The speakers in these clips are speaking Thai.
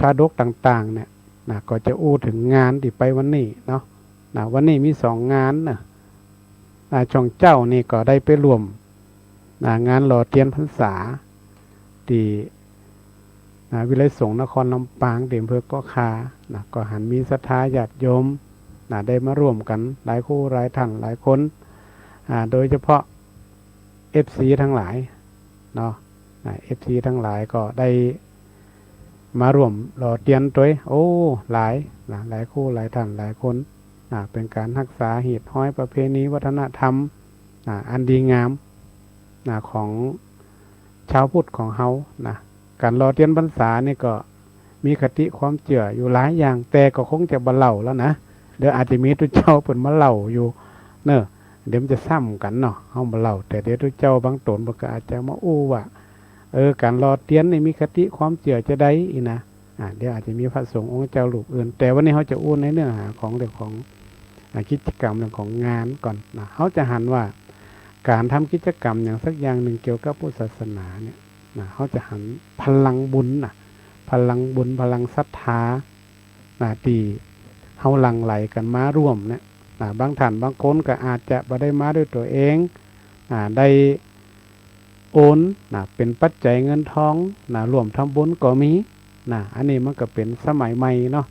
าดกต่างๆเนี่ยนะก็จะอู้ถึงงานที่ไปวันนี้เนาะนะวันนี้มี2 งานนะช่องเจ้านี่ก็ได้ไปรวมงานหล่อเทียนพรรษาที่วิไลสงฆ์นครลำปางที่อำเภอเกาะคานะก็หันมีศรัทธาญาติโยมได้มาร่วมกันหลายคู่หลายท่านหลายคนโดยเฉพาะ FC ทั้งหลายเนาะFC ทั้งหลายก็ได้มาร่วมหล่อเทียนตัวโอ้หลายคู่หลายท่านหลายคนเป็นการรักษาหีดห้อยประเพณีวัฒนธรรมอันดีงามของชาวพุทธของเฮาการหล่อเทียนพรรษานี่ก็มีคติความเชื่ออยู่หลายอย่างแต่ก็คงจะบ่เล่าแล้วนะเดี๋ยวอาจจะมีทุกเจ้าเปิ่นมาเล่าอยู่เนอะเดี๋ยวมันจะซ้ำกันเนาะเฮาบ่เล่าแต่เดี๋ยวทุกเจ้าบางตนก็อาจจะมาอู้ว่าการหล่อเทียนนี่มีคติความเชื่อจะได้อีนะเดี๋ยวอาจจะมีพระสงฆ์องค์เจ้ารูปอื่นแต่วันนี้เขาจะอู้ในเนื้อหาของเรื่องของกิจกรรมเรื่องของงานก่อนนะเขาจะหันว่าการทำกิจกรรมอย่างสักอย่างหนึ่งเกี่ยวกับพุทธศาสนาเนี่ยเขาจะหันพลังบุญพลังบุญพลังศรัทธาที่เขาหลั่งไหลกันมาร่วมเนี่ยบางท่านบางคนก็อาจจะบ่ได้มาด้วยตัวเองได้โอนเป็นปัจจัยเงินทองร่วมทำบุญก็มีอันนี้มันก็เป็นสมัยใหม่เนาะ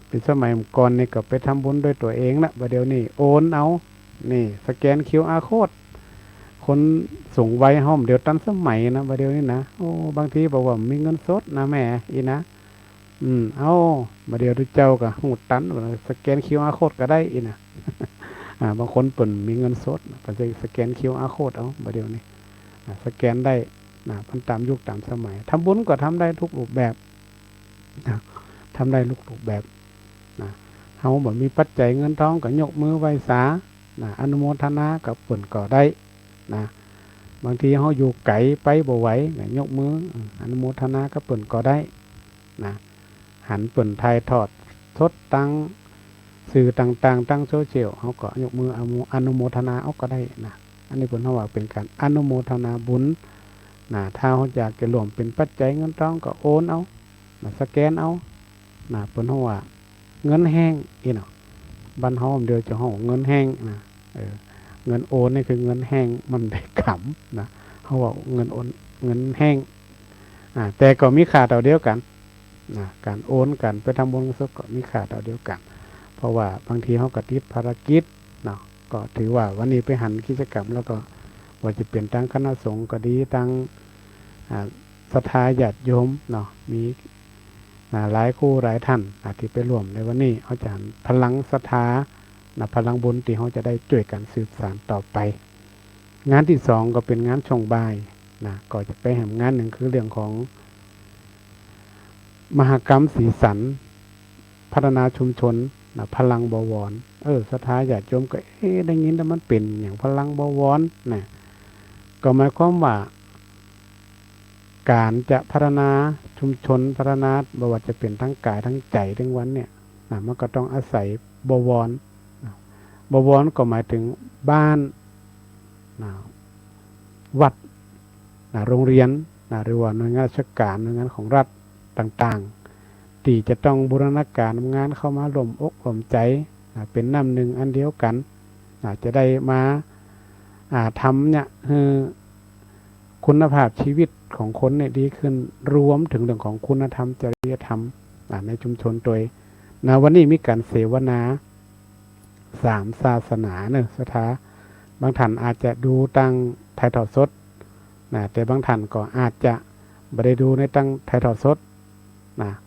เป็นสมัยก่อนนี่ก็ไปทำบุญด้วยตัวเองละประเดี๋ยวนี้โอนเอานี่สแกน QR Code คนสูงวัยห้อมเดี๋ยวตันสมัยนะประเดี๋ยวนี้นะโอ้บางทีบอกว่ามีเงินสดนะแม่อีนะเอาประเดี๋ยวทุกเจ้าก็หูตันสแกน QR Code ก็ได้อีนะบางคนเปิ่นมีเงินสดก็จะสแกน QR Code เอาประเดี๋ยวนี้สแกนได้มันตามยุคตามสมัยทำบุญก็ทำได้ทุกรูปแบบทำได้ทุกรูปแบบเฮาบ่มีปัจจัยเงินทองก็ยกมือไหว้สาอนุโมทนากับเปิ่นก็ได้บางทีเฮาอยู่ไกลไปบ่ไหวก็ยกมืออนุโมทนากับเปิ่นก็ได้หันเปิ่นถ่ายทอดสดตั้งสื่อต่างๆตั้งโซเชียลเฮาก็ยกมืออนุโมทนาเอาก็ได้อันนี้เพิ่นเฮาว่าเป็นการอนุโมทนาบุญถ้าเฮาอยากจะรวมเป็นปัจจัยเงินทองก็โอนเอาสแกนเอาเพิ่นเฮาว่าเงินแห้งอีเนาะบ้านเฮาเดียวจะเฮาเงินแห้งเงินโอนนี่คือเงินแห้งมันได้ขำเฮาว่าเงินโอนเงินแห้งแต่ก็มีค่าเท่าเดียวกันการโอนกันไปทำบุญก็มีค่าเท่าเดียวกันเพราะว่าบางทีเฮาก็ติดภารกิจเนาะก็ถือว่าวันนี้ไปหันกิจกรรมแล้วก็ว่าจะเป็นทางคณะสงฆ์ก็ดีทางศรัทธาญาติโยมเนาะมีหลายคู่หลายท่านที่ไปร่วมในวันนี้เขาจะพลังศรัทธาพลังบุญที่เขาจะได้ช่วยกันสืบสานต่อไปงานที่2ก็เป็นงานช่องบ่ายก็จะไปแห่งงานหนึ่งคือเรื่องของมหกรรมสีสันพัฒนาชุมชนพลังบวรศรัทธาญาติโยมก็ได้ยินแต่มันเป็นอย่างพลังบวรก็หมายความว่าการจะพัฒนาชุมชนพัฒนาบ่ว่าจะเป็นทั้งกายทั้งใจทั้งวันเนี่ยมันก็ต้องอาศัยบวรบวรก็หมายถึงบ้านวัดโรงเรียนหรือว่าหน่วยงานราชการหน่วยงานของรัฐต่างๆที่จะต้องบูรณาการงานเข้ามาร่วมอกร่วมใจเป็นน้ำหนึ่งอันเดียวกันจะได้มาทำเนี่ยคุณภาพชีวิตของคนเนี่ยดีขึ้นรวมถึงเรื่องของคุณธรรมจริยธรรมในชุมชนโดยวันนี้มีการเสวนา3ศาสนาเนี่ยสถาบางท่านอาจจะดูตั้งถ่ายทอดสดแต่บางท่านก็อาจจะไม่ได้ดูในตั้งถ่ายทอดสด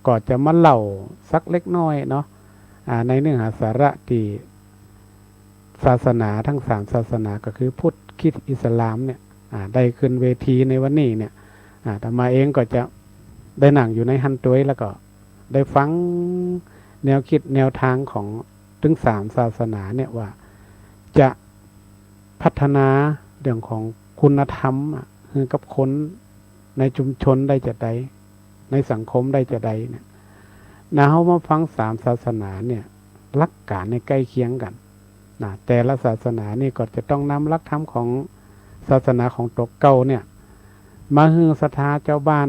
ก็จะมาเล่าสักเล็กน้อยเนาะในเนื้อหาสาระที่ศาสนาทั้ง3ศาสนาก็คือพุทธคริสต์อิสลามเนี่ยได้ขึ้นเวทีในวันนี้เนี่ยอาตมาเองก็จะได้นั่งอยู่ในฮันตัวยแล้วก็ได้ฟังแนวคิดแนวทางของถึง3ศาสนาเนี่ยว่าจะพัฒนาเรื่องของคุณธรรมคือกับคนในชุมชนได้จะได้ในสังคมได้จะได้เนี่ยเฮามาฟัง3ศาสนาเนี่ยหลักการในใกล้เคียงกันแต่ละศาสนานี่ก็จะต้องนำหลักธรรมของศาสนาของตกเก่าเนี่ยมาฮือศรัทธาเจ้าบ้าน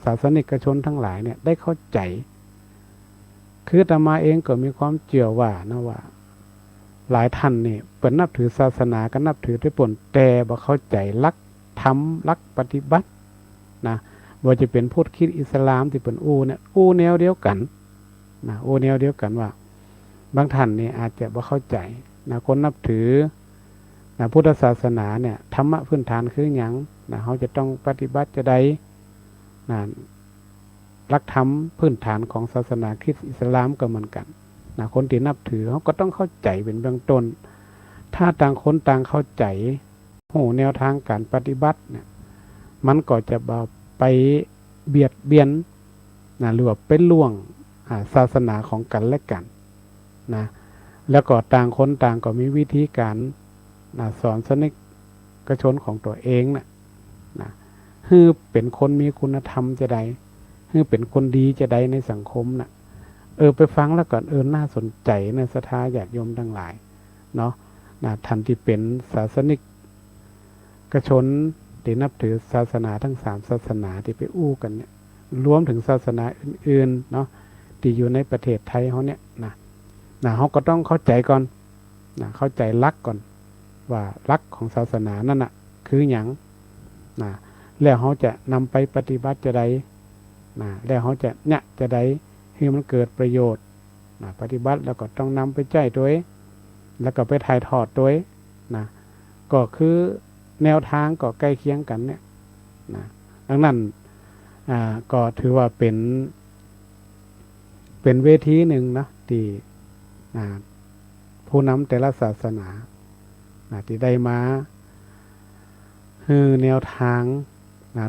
ศาสนิกชนทั้งหลายเนี่ยได้เข้าใจ คืออาตมาเองก็มีความเชื่อว่านะว่าหลายท่านนี่เปิดนับถือศาสนาก็นับถือด้วยผลแต่บ่เข้าใจหลักธรรมหลักปฏิบัตินะว่าจะเป็นพุทธคริสต์อิสลามที่เป็นเนี่ยแนวเดียวกันนะแนวเดียวกันว่าบางท่านนี่อาจจะบ่เข้าใจนะคนนับถือนะพุทธศาสนาเนี่ยธรรมะพื้นฐานคือหยังนะเขาจะต้องปฏิบัติจะได้นะหลักธรรมพื้นฐานของศาสนาคริสต์อิสลามก็เหมือนกันนะคนที่นับถือเขาก็ต้องเข้าใจเป็นเบื้องต้นถ้าต่างคนต่างเข้าใจแนวทางการปฏิบัติเนี่ยมันก็จะไปเบียดเบียนนะหรือว่าเป็นล่วงศาสนาของกันและกันนะแล้วก็ต่างคนต่างก็มีวิธีการนะสอนสนิกชนของตัวเองนะคือเป็นคนมีคุณธรรมจะได้คือเป็นคนดีจะได้ในสังคมนะไปฟังแล้วก่อนน่าสนใจในศรัทธาญาติโยมทั้งหลายเนาะนะท่านที่เป็นศาสนิกชนที่นับถือศาสนาทั้ง3ศาสนาที่ไปกันเนี่ยรวมถึงศาสนาอื่นๆเนาะที่อยู่ในประเทศไทยเขาเนี่ยนะเขาก็ต้องเข้าใจก่อนนะเข้าใจหลักก่อนว่าหลักของศาสนานั่นน่ะคือหยังนะแล้วเขาจะนำไปปฏิบัติจะได้นะแล้วเขาจะเนี่ยจะได้ให้มันเกิดประโยชน์นะปฏิบัติแล้วก็ต้องนำไปใจตัวเองแล้วก็ไปถ่ายทอดตัวเองนะก็คือแนวทางก็ใกล้เคียงกันเนี่ยนะดังนั้นก็ถือว่าเป็นเวทีหนึ่งนะที่ผู้นำแต่ละศาสนาที่ได้มาคือแนวทาง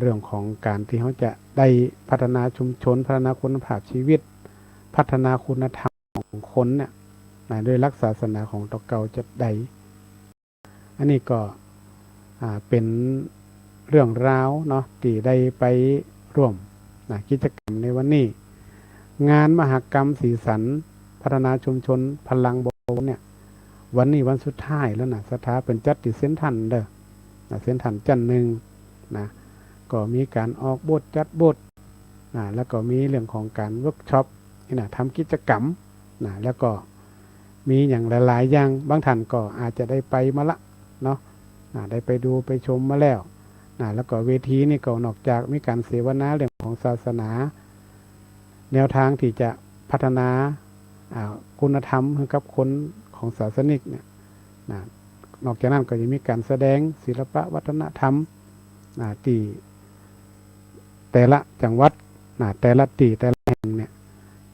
เรื่องของการที่เขาจะได้พัฒนาชุมชนพัฒนาคุณภาพชีวิตพัฒนาคุณธรรมของคนเนี่ยโดยหลักศาสนาของตะเกาจะได้อันนี้ก็เป็นเรื่องราวเนาะที่ได้ไปร่วมกิจกรรมในวันนี้งานมหกรรมสีสันพัฒนาชุมชนพลังบวกเนี่ยวันนี้วันสุดท้ายแล้วนะสถาเป็นจัดที่เส้นทันเด้อเส้นทันจันทร์หนึ่งนะก็มีการออกบทจัดบทแล้วก็มีเรื่องของการเวิร์กช็อปทำกิจกรรมแล้วก็มีอย่างหลายๆอย่างบางท่านก็อาจจะได้ไปมาละเนาะได้ไปดูไปชมมาแล้วแล้วก็เวทีนี่ก็นอกจากมีการเสวนาเรื่องของศาสนาแนวทางที่จะพัฒนาคุณธรรมให้กับคนของศาสนิกเนี่ยนอกจากนั้นก็ยังมีการแสดงศิลปะวัฒนธรรมที่แต่ละจังหวัดแต่ละที่แต่ละแห่งเนี่ย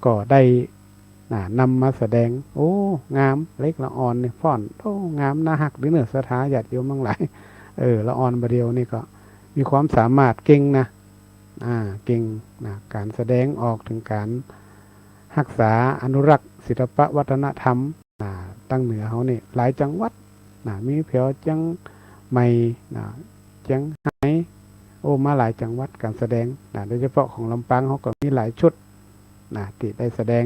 ก็ได้นำมาแสดงงามเล็กละอ่อนเนี่ยฟ้อนงามน่าฮักหรือเนื้อสถาญาติโยมทั้งหลายละอ่อนบะเดียวนี่ก็มีความสามารถเก่งนะเก่งการแสดงออกถึงการรักษาอนุรักษ์ศิลปะวัฒนธรรมตั้งเหนือเขาเนี่ยหลายจังหวัดมีเพียวจังไม่จังไห้มาหลายจังหวัดการแสดงโดยเฉพาะของลำปางเขาก็มีหลายชุดที่ได้แสดง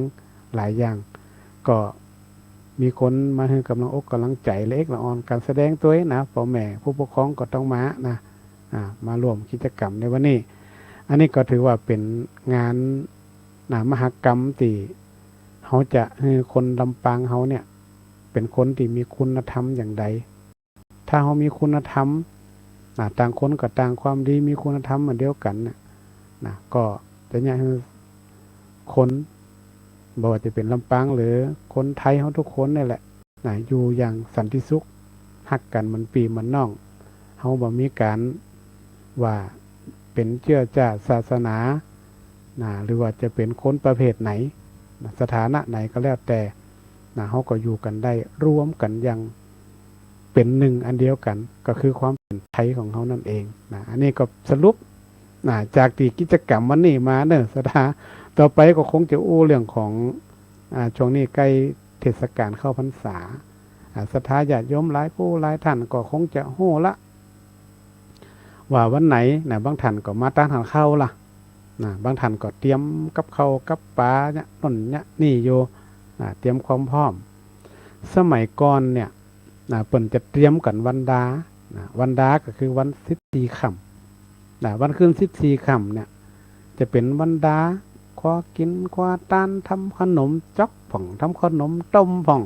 หลายอย่างก็มีคนมาให้กำลังอกกำลังใจเล็กละอ่อนการแสดงตัวนะพ่อแม่ผู้ปกครองก็ต้องมาร่วมกิจกรรมในวันนี้อันนี้ก็ถือว่าเป็นงานมหกรรมที่เขาจะให้คนลำปางเขาเนี่ยเป็นคนที่มีคุณธรรมอย่างใดถ้าเขามีคุณธรรมต่างคนก็ต่างความดีมีคุณธรรมเหมือนเดียวกันก็จะเนี่ยคือคนบอกว่าจะเป็นลำปางหรือคนไทยเขาทุกคนนี่แหละอยู่อย่างสันติสุขฮักกันมันปีมันน้องเขาบ่มีการว่าเป็นเชื่อชาติศาสนาหรือว่าจะเป็นคนประเภทไหนสถานะไหนก็แล้วแต่เขาก็อยู่กันได้ร่วมกันอย่างเป็นหนึ่งอันเดียวกันก็คือความเป็นไทยของเขานั่นเองอันนี้ก็สรุปจากที่กิจกรรมวันนี้มาเนอะสถาต่อไปก็คงจะเรื่องของช่วงนี้ใกล้เทศกาลเข้าพรรษาศรัทธาญาติโยมหลายผู้หลายท่านก็คงจะละว่าวันไหนบางท่านก็มาตั้งทานข้าวล่ะบางท่านก็เตรียมกับข้าวกับปลาเนี่ยนั่นเนี่ยนี่โยเตรียมความพร้อมสมัยก่อนเนี่ยเปิ่นจะเตรียมกันวันดาวันดาก็คือวัน14 ค่ำวันขึ้น14 ค่ำเนี่ยจะเป็นวันดา คว้ากินคว้าต้านทำขนมจ๊อกผ่องทำขนมต้มผ่อง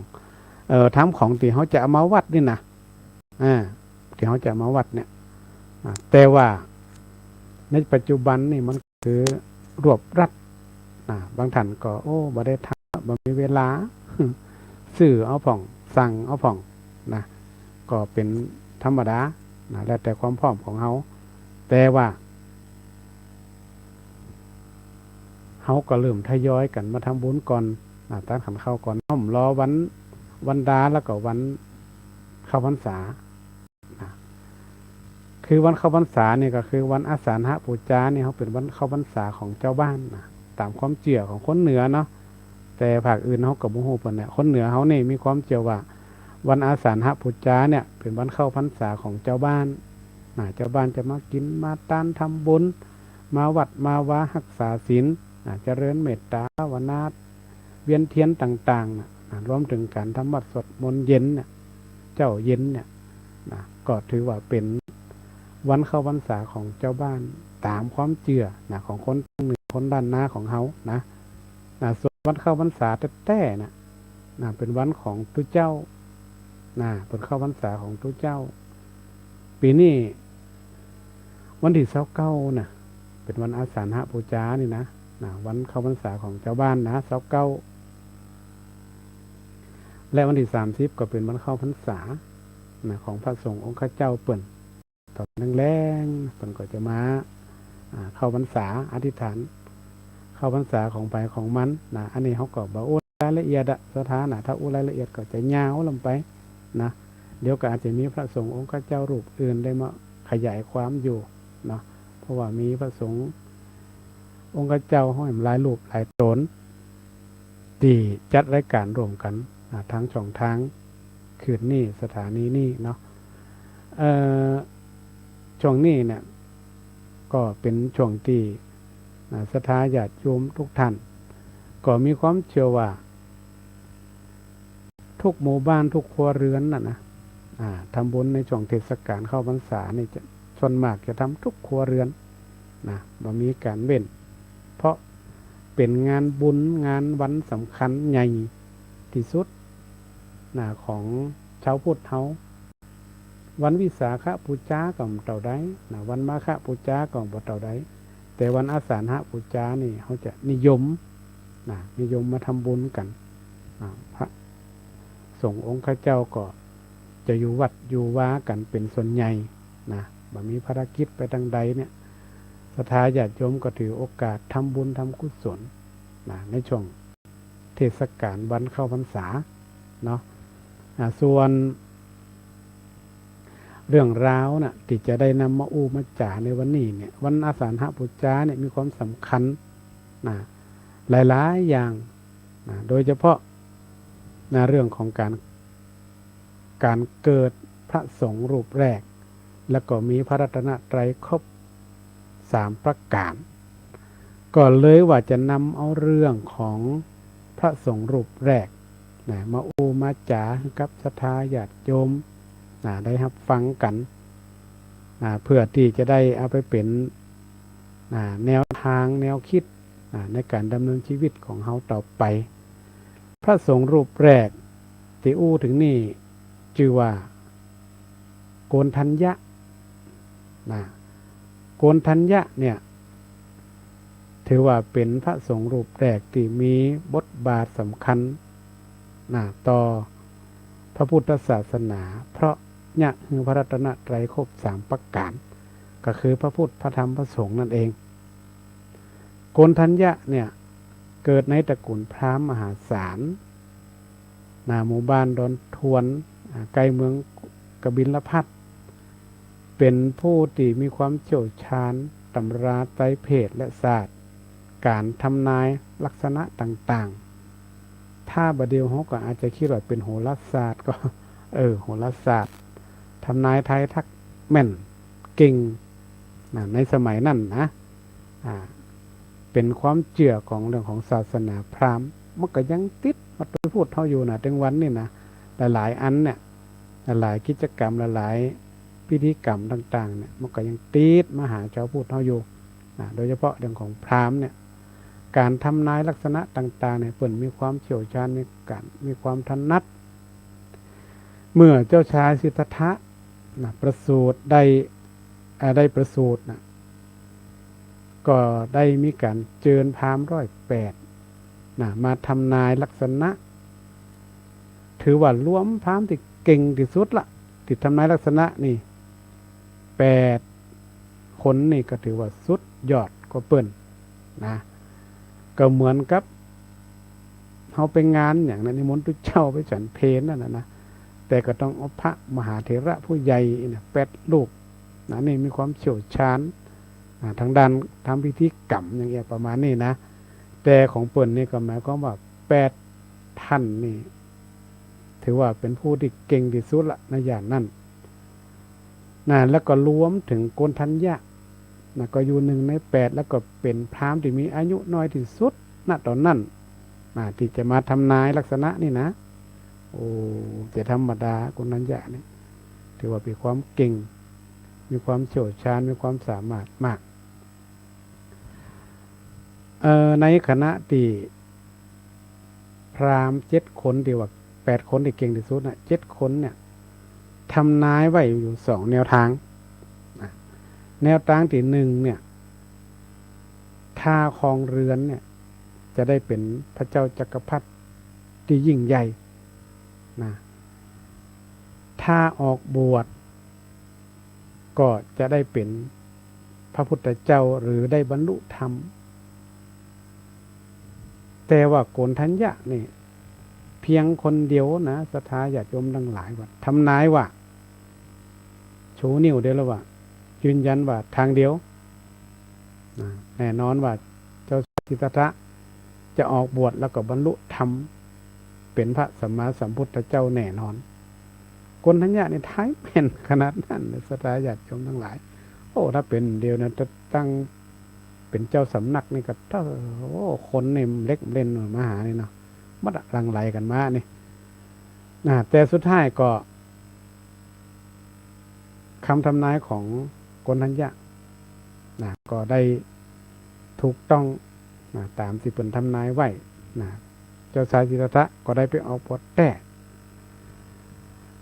ทำของที่เขาจะเอามาวัดนี่นะที่เขาจะเอามาวัดเนี่ยแต่ว่าในปัจจุบันนี่มันคือรวบรัดบางท่านก็บ่ได้ทำบ่มีเวลา ซื้อเอาผ่องสั่งเอาผ่องนะก็เป็นธรรมดาแล้วแต่ความพร้อมของเขาแต่ว่าเขาก็เริ่มทยอยกันมาทำบุญก่อนตั้งขันเข้าก่อนน้อมรอวันดาแล้วก็วันเข้าพรรษาคือวันเข้าพรรษาเนี่ยก็คือวันอาสาฬหปูชาเนี่ยเขาเป็นวันเข้าพรรษาของเจ้าบ้านตามความเชื่อของคนเหนือเนาะแต่ภาคอื่นเขากับบุหูเปิ่นเนี่ยคนเหนือเขาเนี่ยมีความเชื่อว่าวันอาสาฬหปูชาเนี่ยเป็นวันเข้าพรรษาของเจ้าบ้านเจ้าบ้านจะมากินมาต้านทำบุญมาวัดมาวารักษาศีลเจริญเมตตาภาวนาเวียนเทียนต่างๆรวมถึงการทำวัดสวดมนต์เย็นเนี่ยเจ้าเย็นเนี่ยก็ถือว่าเป็นวันเข้าพรรษาของเจ้าบ้านตามความเชื่อของคนเหนือคนด้านหน้าของเขาส่วนวันเข้าพรรษาแท้ๆเป็นวันของตุเจ้าเป็นเข้าพรรษาของตุเจ้าปีนี้วันที่29เป็นวันอาสาฬหปูชานี่นะวันเข้าพรรษาของเจ้าบ้าน29และวันที่30ก็เป็นวันเข้าพรรษาของพระสงฆ์องค์ข้าเจ้าเปิ่นตอนแรงๆเปิ่นก็จะมาเข้าพรรษาอธิษฐานเข้าพรรษาของไปของมันอันนี้เขาก็บอกรายละเอียดสถานะถ้ารายละเอียดก็จะยาวลงไปเดี๋ยวก็อาจจะมีพระสงฆ์องค์ข้าเจ้ารูปอื่นได้มาขยายความอยู่เพราะว่ามีพระสงฆ์องค์ข้าเจ้าห้อยหลายรูปหลายตนที่จัดรายการรวมกันทั้ง2ทางคืนนี้สถานีนี้ช่วงนี้เนี่ยก็เป็นช่วงที่ศรัทธาญาติโยมทุกท่านก็มีความเชื่อว่าทุกหมู่บ้านทุกครัวเรือนทำบุญในช่วงเทศกาลเข้าพรรษานี่จะส่วนมากจะทำทุกครัวเรือนบ่มีการเว้นเพราะเป็นงานบุญงานวันสำคัญใหญ่ที่สุดของชาวพุทธเฮาวันวิสาขบูชาก็บ่เท่าใดวันมาฆบูชาก็บ่เท่าใดแต่วันอาสาฬหบูชานี่เขาจะนิยมมาทำบุญกันพระสงฆ์องค์ข้าเจ้าก็จะอยู่วัดอยู่วากันเป็นส่วนใหญ่บ่มีภารกิจไปทางใดเนี่ยศรัทธาญาติโยมก็ถือโอกาสทำบุญทำกุศลในช่วงเทศกาลวันเข้าพรรษาส่วนเรื่องราวที่จะได้นำมามาจาในวันนี้เนี่ยวันอาสาฬหบูชาเนี่ยมีความสำคัญหลายๆอย่างโดยเฉพาะเรื่องของการเกิดพระสงฆ์รูปแรกแล้วก็มีพระรัตนตรัยครบ3ประการก็เลยว่าจะนำเอาเรื่องของพระสงฆ์รูปแรกมามาจากับศรัทธาญาติโยมได้รับฟังกันเพื่อที่จะได้เอาไปเป็นแนวทางแนวคิดในการดำเนินชีวิตของเราต่อไปพระสงฆ์รูปแรกที่ถึงนี่ชื่อว่าโกณทัญญะโกณทัญญะเนี่ยถือว่าเป็นพระสงฆ์รูปแรกที่มีบทบาทสำคัญต่อพระพุทธศาสนาเพราะเนี่ยคือพระรัตนตรัยครบ3ประการก็คือพระพุทธพระธรรมพระสงฆ์นั่นเองโกณทัญญะเนี่ยเกิดในตระกูลพราหมณ์มหาศาลหมู่บ้านดอนทวนใกล้เมืองกบิลพัสดุเป็นผู้ที่มีความเชี่ยวชาญตำราไตรเพศและศาสตร์การทำนายลักษณะต่างๆถ้าบดเดียวเขาก็อาจจะคิดว่าเป็นโหราศาสตร์ก็โหราศาสตร์ทำนายทายทักแม่นเก่งในสมัยนั้นเป็นความเชื่อของเรื่องของศาสนาพราหมณ์มันก็ยังติดมาตัวพูดเท่าอยู่ถึงวันนี่หลายอันเนี่ยหลายกิจกรรมหลายพิธีกรรมต่างๆเนี่ยมันก็ยังติดมาหาชาวพุทธเท่าอยู่โดยเฉพาะเรื่องของพราหมณ์เนี่ย การทำนายลักษณะต่างๆเนี่ยเพิ่นมีความเชี่ยวชาญมีความถนัดเมื่อเจ้าชายสิทธัตถะประสูติได้ประสูติก็ได้มีการเจิญพราหมณ์108มาทำนายลักษณะถือว่ารวมพราหมณ์ที่เก่งที่สุดละที่ทำนายลักษณะนี่8 คนนี่ก็ถือว่าสุดยอดก็เปิ้นนะก็เหมือนกับเขาไปงานอย่างนั้นนิมนต์ทุกเจ้าไปฉันเพลนั่นนะแต่ก็ต้องเอาพระมหาเถระผู้ใหญ่เนี่ย8 รูปนี่มีความเชี่ยวชาญทางด้านทำพิธีกรรมอย่างเงี้ยประมาณนี้นะแต่ของเปิ้นนี่ก็หมายความว่า8 ท่านนี่ถือว่าเป็นผู้ที่เก่งที่สุดละในอย่างนั้นแล้วก็รวมถึงโกณฑัญญะก็อยู่1 ใน 8แล้วก็เป็นพราหมณ์ที่มีอายุน้อยที่สุดตอนนั้นที่จะมาทำนายลักษณะนี่นะโอ้จะธรรมดาโกณฑัญญะนี่ถือว่าเป็นความเก่งมีความเชี่ยวชาญมีความสามารถมากในคณะที่พราหมณ์7 คนที่ว่า8 คนที่เก่งที่สุด7 คนเนี่ยทำนายไว้อยู่2 แนวทางแนวทางที่1เนี่ยถ้าครองเรือนเนี่ยจะได้เป็นพระเจ้าจักรพรรดิที่ยิ่งใหญ่ถ้าออกบวชก็จะได้เป็นพระพุทธเจ้าหรือได้บรรลุธรรมแต่ว่าโกณฑัญญะนี่เพียงคนเดียวนะศรัทธาญาติโยมทั้งหลายว่าทำนายว่าชูนิ้วเดียวแล้วว่ายืนยันว่าทางเดียวแน่นอนว่าเจ้าสิทธัตถะจะออกบวชแล้วก็บรรลุธรรมเป็นพระสัมมาสัมพุทธเจ้าแน่นอนโกณฑัญญะนี่ท้ายเป็นขนาดนั้นศรัทธาญาติโยมทั้งหลายโอ้ถ้าเป็นเดียวนะจะตั้งเป็นเจ้าสำนักนี่ก็คนนี่เล็กเล่นมหานี่เนาะมัดรังไหลกันมานี่แต่สุดท้ายก็คำทำนายของโกณฑัญญะก็ได้ถูกต้องตามที่เพิ่นทำนายไว้เจ้าชายสิทธัตถะก็ได้ไปออกบวช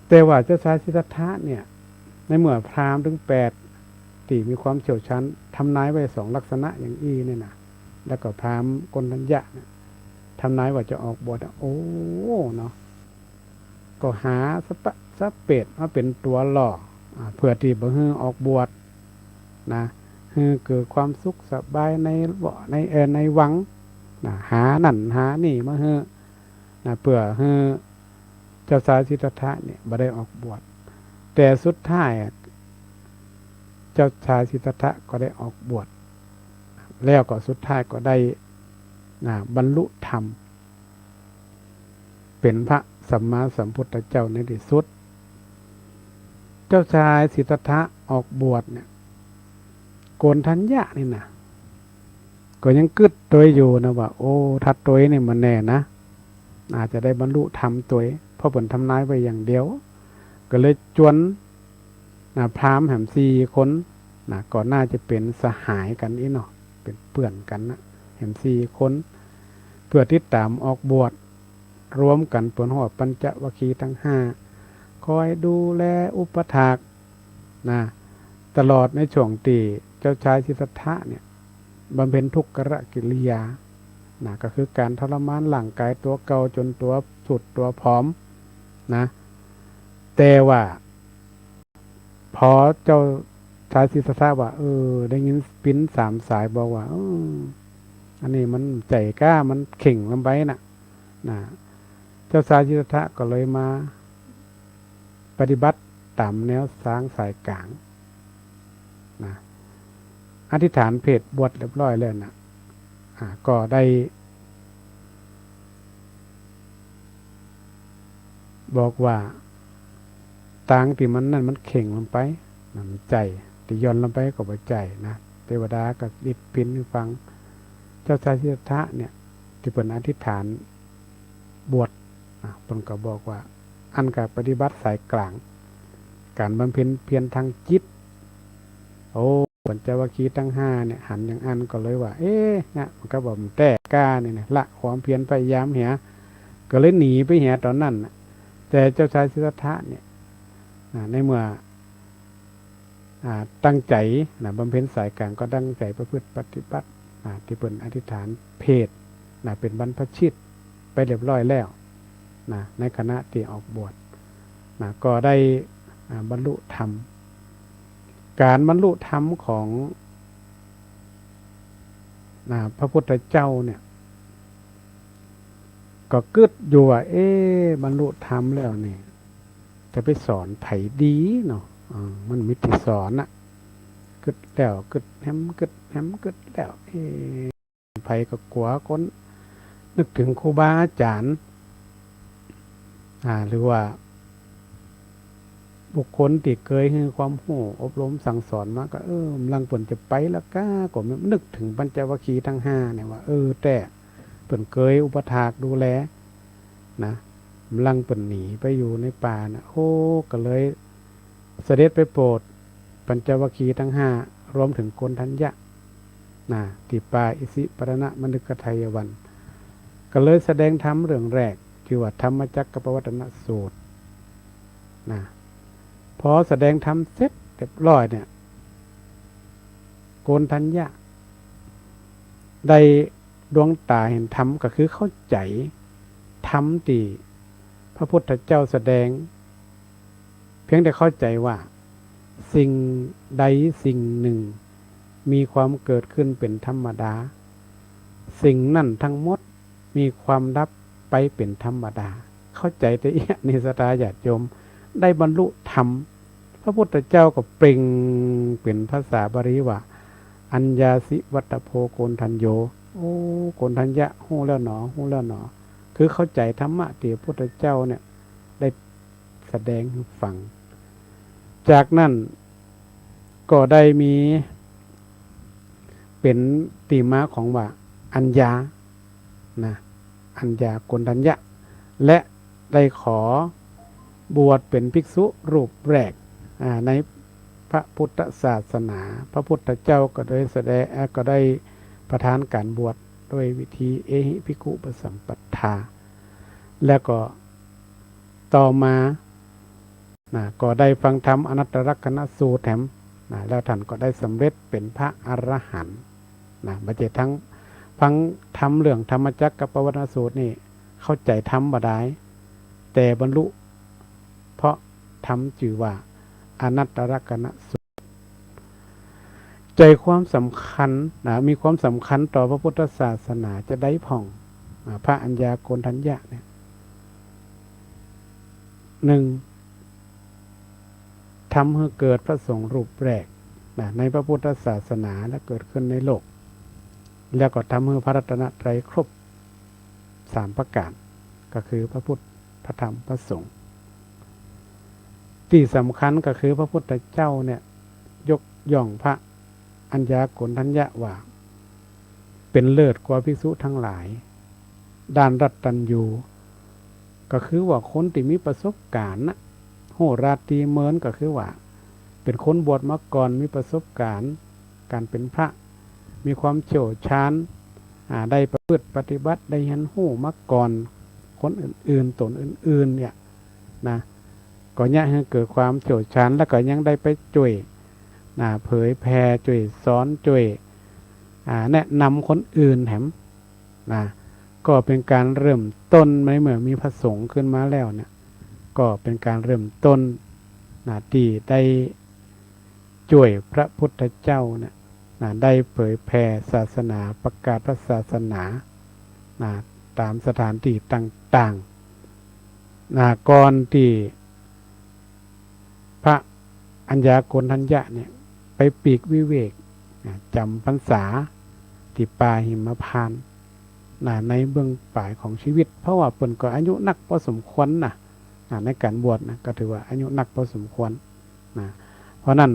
แต่ว่าเจ้าชายสิทธัตถะเนี่ยในเมื่อพราหมณ์ถึง8ที่มีความเชี่ยวชาญทำนายไว้2 ลักษณะอย่างเนี่ยนะแล้วก็พราหมณ์โกณฑัญญะทำนายว่าจะออกบวชโอ้เนาะก็หาสเปดมาเป็นตัวหล่อเพื่อที่บ่ให้ออกบวชให้เกิดความสุขสบายในวังหานั่นหานี่มาให้เพื่อให้เจ้าชายสิทธัตถะเนี่ยบ่ได้ออกบวชแต่สุดท้ายเจ้าชายสิทธัตถะก็ได้ออกบวชแล้วก็สุดท้ายก็ได้บรรลุธรรมเป็นพระสัมมาสัมพุทธเจ้าในที่สุดเจ้าชายสิทธัตถะออกบวชเนี่ยโกณฑัญญะนี่นะก็ยังกึดตัวอยู่นะว่าโอ้ทัดตัวนี่มันแน่นะอาจจะได้บรรลุธรรมตัวเพราะผลทำนายไว้อย่างเดียวก็เลยจวนพราหมณ์แห่ง4 คนก็น่าจะเป็นสหายกันเนาะเป็นเพื่อนกันแห่ง4 คนเพื่อติดตามออกบวชรวมกันเปิ่นฮอดปัญจวัคคีย์ทั้ง5คอยดูแลอุปถากตลอดในช่วงที่เจ้าชายสิทธัตถะเนี่ยบำเพ็ญทุกขกิริยาก็คือการทรมานร่างกายตัวเก่าจนตัวสุดตัวผอมแต่ว่าพอเจ้าชายสิทธัตถะว่าได้ยินปิ้น3 สายบอกว่าอันนี้มันใจกล้ามันเข่งลงไปเจ้าชายสิทธัตถะก็เลยมาปฏิบัติตามแนวสร้างสายกลางอธิษฐานเพศบวชเรียบร้อยแล้วก็ได้บอกว่าตางที่มันนั่นมันเข่งลงไปมันใจที่ย่อนลงไปก็บ่ใจเทวดาก็ดิบพินให้ฟังเจ้าชายสิทธัตถะเนี่ยที่เป็นอธิษฐานบวชเพิ่นก็บอกว่าอันกับปฏิบัติสายกลางการบำเพ็ญเพียรทางจิตโอ้ ปัญจวัคคีย์ทั้งห้าเนี่ยหันอย่างอันก็เลยว่าเอ๊ะนะมันก็บอกมันแต่กล้าเนี่ยนะละความเพียรพยายามเหียก็เลยหนีไปเหียตอนนั้นน่ะแต่เจ้าชายสิทธัตถะเนี่ยในเมื่อตั้งใจบำเพ็ญสายกลางก็ตั้งใจประพฤติปฏิบัติที่เป็นอธิษฐานเพศเป็นบรรพชิตไปเรียบร้อยแล้วในคณะที่ออกบวชก็ได้บรรลุธรรมการบรรลุธรรมของพระพุทธเจ้าเนี่ยก็กึดอยู่ว่าบรรลุธรรมแล้วนี่จะไปสอนไผดีเนาะมันมิติสอนอะกึดแล้วกึดแฮมกึดแฮมกึดแล้วไผก็กลัวคนนึกถึงครูบาอาจารย์หรือว่าบุคคลที่เคยให้ความรู้อบรมสั่งสอนมาก็ลังเปิ่นจะไปแล้วก็ไม่นึกถึงปัญจวัคคีย์ทั้งห้าเนี่ยว่าแต่เปิ่นเคยอุปถากดูแลนะลังเปิ่นหนีไปอยู่ในป่านะก็เลยเสด็จไปโปรดปัญจวัคคีย์ทั้งห้ารวมถึงโกณฑัญญะที่ป่าอิสิปตนมฤคทายวันก็เลยแสดงธรรมเรื่องแรกคือว่าธรรมจักรปวัตตนสูตรพอแสดงธรรมเสร็จเรียบร้อยเนี่ยโกณฑัญญะได้ดวงตาเห็นธรรมก็คือเข้าใจธรรมที่พระพุทธเจ้าแสดงเพียงแต่เข้าใจว่าสิ่งใดสิ่งหนึ่งมีความเกิดขึ้นเป็นธรรมดาสิ่งนั่นทั้งหมดมีความดับไปเป็นธรรมดาเข้าใจแต่นิสตาญาติโยมได้บรรลุธรรมพระพุทธเจ้าก็เปล่งเป็นภาษาบาลีว่าอัญญาสิวัตโพโกณฑัญโยโกณฑัญญะฮู้แล้วหนอฮู้แล้วหนอคือเข้าใจธรรมะที่พระพุทธเจ้าเนี่ยได้แสดงให้ฟังจากนั้นก็ได้มีเป็นตีมาของว่าอัญญาอัญญาโกณฑัญญะและได้ขอบวชเป็นภิกษุรูปแรกในพระพุทธศาสนาพระพุทธเจ้าก็ได้แสดงก็ได้ประทานการบวชด้วยวิธีเอหิภิกขุปสัมปทาแล้วก็ต่อมาก็ได้ฟังธรรมอนัตตลักษณสูตรแถมแล้วท่านก็ได้สำเร็จเป็นพระอรหันต์บัจเจทั้งฟังธรรมเรื่องธรรมจักรปวัตตนสูตรนี่เข้าใจธรรมบ่ได้แต่บรรลุเพราะธรรมชื่อว่าอนัตตลักษณสูตรใจความสำคัญมีความสำคัญต่อพระพุทธศาสนาจะได้ผ่องพระอัญญาโกณฑัญญะเนี่ยหนึ่งทำให้เกิดพระสงฆ์รูปแรกในพระพุทธศาสนาและเกิดขึ้นในโลกแล้วก็ทำให้พระรัตนตรัยครบ3ประการก็คือพระพุทธพระธรรมพระสงฆ์ที่สำคัญก็คือพระพุทธเจ้าเนี่ยยกย่องพระอัญญาโกณฑัญญะว่าเป็นเลิศกว่าภิกษุทั้งหลายด้านรัตตัญญูก็คือว่าคนที่มีประสบการณ์โหราตรีเมินก็คือว่าเป็นคนบวชมาก่อนมีประสบการณ์การเป็นพระมีความเชี่ยวชาญได้ประพฤติปฏิบัติได้เห็นหู้มาก่อนคนอื่นๆตนอื่นๆเนี่ยก็ยังให้เกิดความเชี่ยวชาญแล้วก็ยังได้ไปช่วยเผยแผ่ช่วยสอนช่วยแนะนำคนอื่นแถมก็เป็นการเริ่มต้นเมื่อมีพระสงฆ์ขึ้นมาแล้วเนี่ยก็เป็นการเริ่มต้นที่ได้ช่วยพระพุทธเจ้าเนี่ยได้เผยแผ่ศาสนาประกาศพระศาสนาตามสถานที่ต่างๆก่อนที่พระอัญญาโกณฑัญญะเนี่ยไปปีกวิเวกจำพรรษาที่ป่าหิมพานต์ในเบื้องปลายของชีวิตเพราะว่าเพิ่นก็อายุนักพอสมควรในการบวชก็ถือว่าอายุนักพอสมควรเพราะนั้น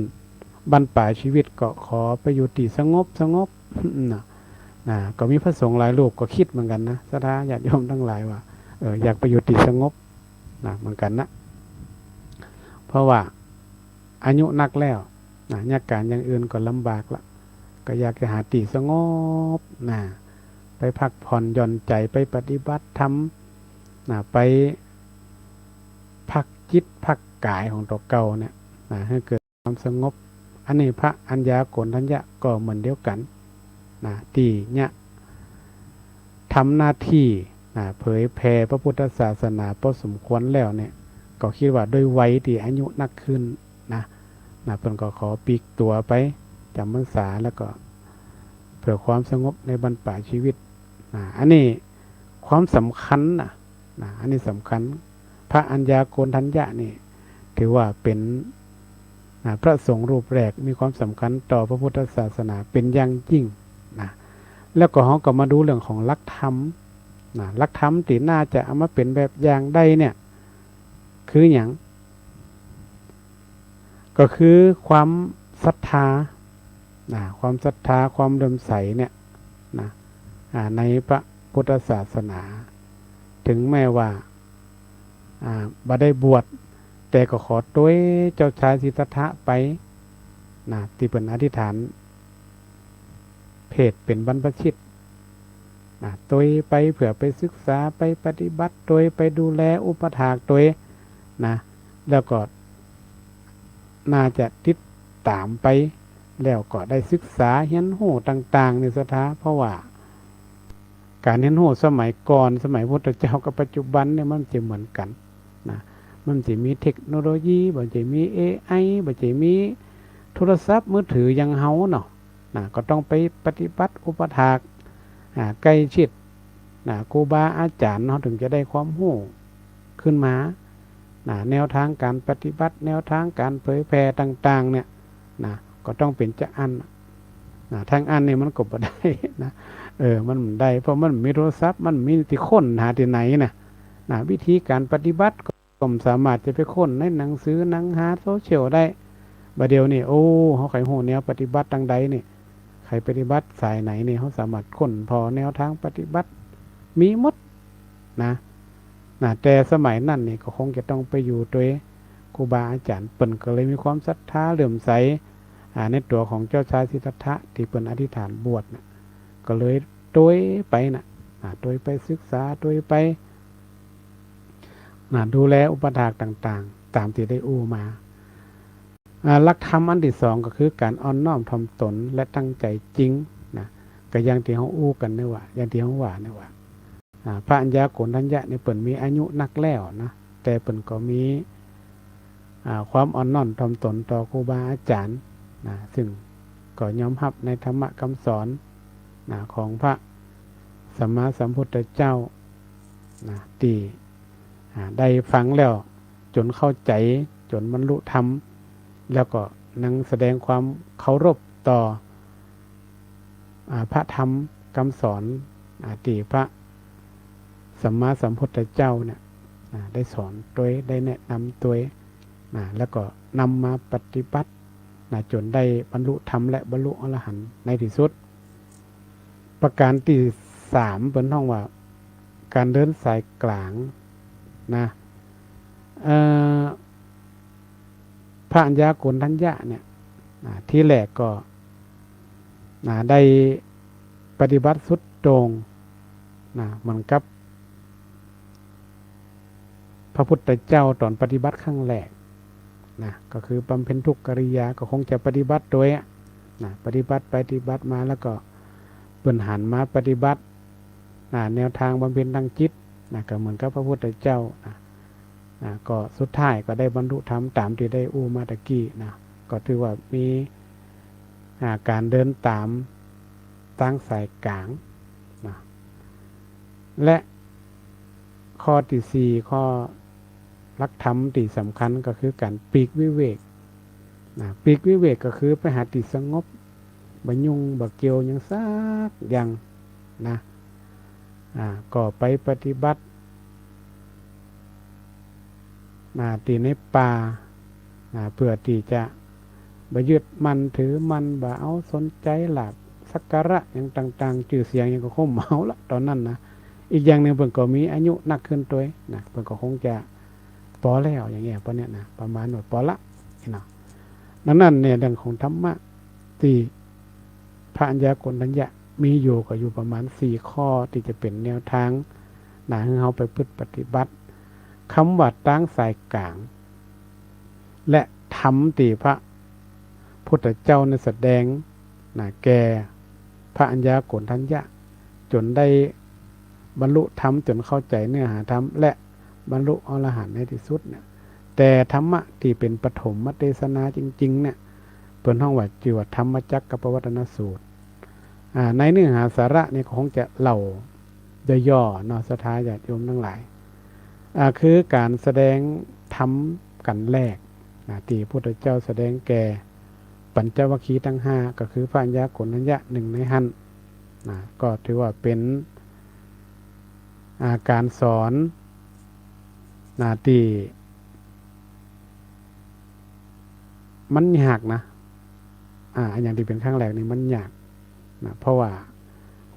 บรรปลายชีวิตก็ขอไปอยู่ที่สงบก็มีพระสงฆ์หลายรูปก็คิดเหมือนกันนะศรัทธาญาติโยมทั้งหลายว่าอยากไปอยู่ที่สงบเหมือนกันนะเพราะว่าอายุนักแล้ว ยากการอย่างอื่นก็ลำบากละก็อยากจะหาที่สงบไปพักผ่อนหย่อนใจไปปฏิบัติธรรมไปพักจิตพักกายของตัวเก่าเนี่ยให้เกิดความสงบอันนี้พระอัญญาโกณฑัญญะก็เหมือนเดียวกันที่เนี่ยทำหน้าที่เผยแผ่พระพุทธศาสนาพอสมควรแล้วเนี่ยก็คิดว่าด้วยวัยที่อายุนักขึ้นเพิ่นก็ขอปีกตัวไปจำพรรษาแล้วก็เพื่อความสงบในบรรปลายชีวิตอันนี้ความสำคัญอันนี้สำคัญพระอัญญาโกณฑัญญะนี่ถือว่าเป็นพระสงฆ์รูปแรกมีความสำคัญต่อพระพุทธศาสนาเป็นอย่างยิ่งแล้วก็เขาก็มาดูเรื่องของหลักธรรมหลักธรรมที่น่าจะเอามาเป็นแบบอย่างได้เนี่ยคืออย่างก็คือความศรัทธาความศรัทธาความเลื่อมใสเนี่ยในพระพุทธศาสนาถึงแม้ว่าบ่ได้บวชแต่ก็ขอต้วยเจ้าชายสิทธัตถะไปที่เป็นอธิษฐานเพศเป็นบรรพชิตต้วยไปเผื่อไปศึกษาไปปฏิบัติต้วยไปดูแลอุปถากต้วยแล้วก็น่าจะติดตามไปแล้วก็ได้ศึกษาเรียนรู้ต่างๆในสถาเพราะว่าการเรียนรู้สมัยก่อนสมัยพุทธเจ้ากับปัจจุบันเนี่ยมันจะเหมือนกันมันจะมีเทคโนโลยีบ่จะมี AI บ่จะมีโทรศัพท์มือถืออย่างเฮาเนาะก็ต้องไปปฏิบัติอุปถากใกล้ชิดครูบาอาจารย์เนาะถึงจะได้ความรู้ขึ้นมาแนวทางการปฏิบัติแนวทางการเผยแผ่ต่างๆเนี่ยก็ต้องเป็นจะอันทางอันเนี่ยมันก็บ่ได้มันได้เพราะมันมีโทรศัพท์มันมีที่ค้นหาที่ไหนวิธีการปฏิบัติก็สามารถจะไปค้นในหนังสือหนังหาโซเชียลได้บัดเดียวนี่เขาใครฮู้แนวปฏิบัติทางใดนี่ใครปฏิบัติสายไหนนี่เขาสามารถค้นพอแนวทางปฏิบัติมีหมดแต่สมัยนั้นนี่ก็คงจะต้องไปอยู่โดยครูบาอาจารย์เปิ่นก็เลยมีความศรัทธาเลื่อมใสในตัวของเจ้าชายสิทธัตถะที่เปิ่นอธิษฐานบวชก็เลยโดยไปโดยไปศึกษาโดยไปดูแลอุปถากต่างๆตามที่ได้มาหลักธรรมอันที่สองก็คือการอ่อนน้อมถ่อมตนและตั้งใจจริงก็อย่างที่เขากันนี่ว่าอย่างที่เขาว่านี่ว่าพระอัญญาโกณฑัญญะนี่เปิ่นมีอายุนักแล้วแต่เปิ่นก็มีความอ่อนน้อมถ่อมตนต่อครูบาอาจารย์ซึ่งก็ยอมรับในธรรมะคำสอนของพระสัมมาสัมพุทธเจ้าที่ได้ฟังแล้วจนเข้าใจจนบรรลุธรรมแล้วก็นั่งแสดงความเคารพต่อพระธรรมคำสอนที่พระสัมมาสัมพุทธเจ้าเนี่ยได้สอนตัวได้แนะนำตัวแล้วก็นำมาปฏิบัติจนได้บรรลุธรรมและบรรลุอรหันต์ในที่สุดประการที่สามเป็นท่องว่าการเดินสายกลางพระอัญญาโกณฑัญญะเนี่ยที่แรกก็ได้ปฏิบัติสุดโต่งเหมือนกับพระพุทธเจ้าตอนปฏิบัติครั้งแรกก็คือบำเพ็ญทุกกิริยาก็คงจะปฏิบัติโดยปฏิบัติมาแล้วก็เปิ่นหันมาปฏิบัติแนวทางบำเพ็ญทางจิตก็เหมือนกับพระพุทธเจ้าก็สุดท้ายก็ได้บรรลุธรรมตามที่ได้มาตะกี้ก็ถือว่ามีการเดินตามตั้งสายกลางและข้อที่สี่ข้อหลักธรรมที่สำคัญก็คือการปีกวิเวกปีกวิเวกก็คือไปหาที่สงบบ่ยุ่งบ่เกี่ยวหยังซักอย่างก็ไปปฏิบัติที่ในป่าเพื่อที่จะบ่ยึดมันถือมันบ่เอาสนใจหลักสักการะอย่างต่างๆชื่อเสียงอย่างก็คงเมาละตอนนั้นอีกอย่างหนึ่งเพิ่นก็มีอายุนักขึ้นตัวเพิ่นก็คงจะปอแล้วอย่างเงี้ยเพราะเนี่ยประมาณว่าปอละ ดังนั้นเนี่ยเรื่องของธรรมะที่พระอัญญาโกณทัญญะมีอยู่ก็อยู่ประมาณ4ข้อที่จะเป็นแนวทางให้เราไปพฤติปฏิบัติคำว่าตั้งสายกลางและธรรมที่พระพุทธเจ้าในแสดงแก่พระอัญญาโกณทัญญะจนได้บรรลุธรรมจนเข้าใจเนื้อหาธรรมและบรรลุอรหันต์ในที่สุดเนี่ยแต่ธรรมะที่เป็นปฐมเทศนาจริงๆเนี่ยเปิดห้องว่าชื่อว่าธรรมจักรกับปวัตนสูตรในเนื้อหาสาระนี่คงจะเล่าย่อๆเนาะศรัทธาญาติโยมทั้งหลายคือการแสดงธรรมกันแรกที่พระพุทธเจ้าแสดงแก่ปัญจวัคคีย์ทั้ง5ก็คือพระอัญญาโกณทัญญะหนึ่งในหันก็ถือว่าเป็นการสอนที่มันยากนะอย่างที่เป็นครั้งแรกนี่มันยากเพราะว่า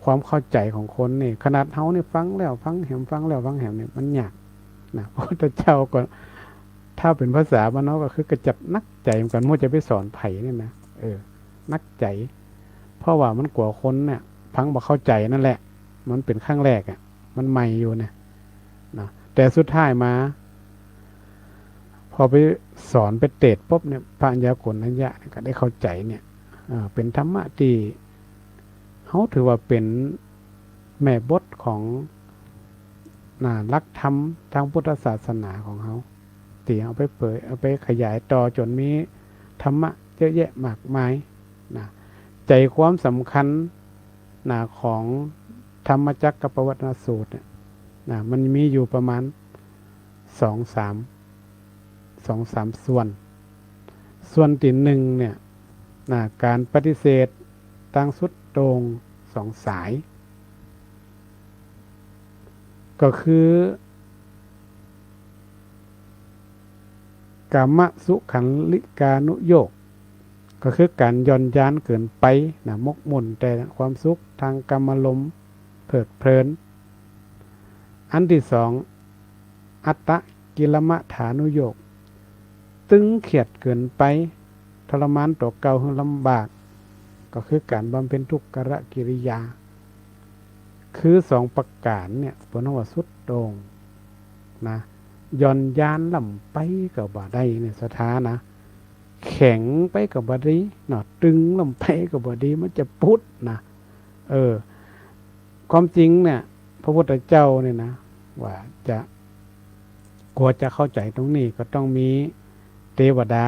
ความเข้าใจของคนนี่ขนาดเฮานี่ฟังแล้วฟังแหมฟังแล้วฟังแหมนี่มันยากพระพุทธเจ้าก็ถ้าเป็นภาษาบ้านเราก็คือกระจัดนักใจเหมือนกันมั่วจะไปสอนไผ่นี่นะนักใจเพราะว่ามันกลัวคนเนี่ยฟังบ่เข้าใจนั่นแหละมันเป็นครั้งแรกมันใหม่อยู่นะแต่สุดท้ายมาพอไปสอนไปเทศปุ๊บเนี่ยพระอัญญาโกณทัญญะก็ได้เข้าใจเนี่ยเป็นธรรมะที่เขาถือว่าเป็นแม่บทของหลักธรรมทางพุทธศาสนาของเขาที่เอาไปเผยเอาไปขยายต่อจนมีธรรมะเยอะแยะมากมายใจความสำคัญของธรรมจักรกับปวัตนสูตรมันมีอยู่ประมาณ2-3 ส่วนที่หนึ่งเนี่ยการปฏิเสธตั้งสุดโต่ง2 สายก็คือกามสุขันลิกานุโยคก็คือการย่อนยานเกินไปมกมุ่นแต่ความสุขทางกามารมณ์เพลิดเพลินอันที่2อัตตกิลมะฐานุโยคตึงเขียดเกินไปทรมานตัวเก่าให้ลำบากก็คือการบำเพ็ญทุกขกิริยาคือ2ประการเนี่ยผลว่าสุดโต่งย่อนยานล่ำไปกับบ่ได้เนี่ยสถานะแข็งไปกับบ่ดีตึงล่ำไปกับบ่ดีมันจะพุทธความจริงเนี่ยพระพุทธเจ้าเนี่ยนะว่าจะกลัวจะเข้าใจตรงนี้ก็ต้องมีเทวดา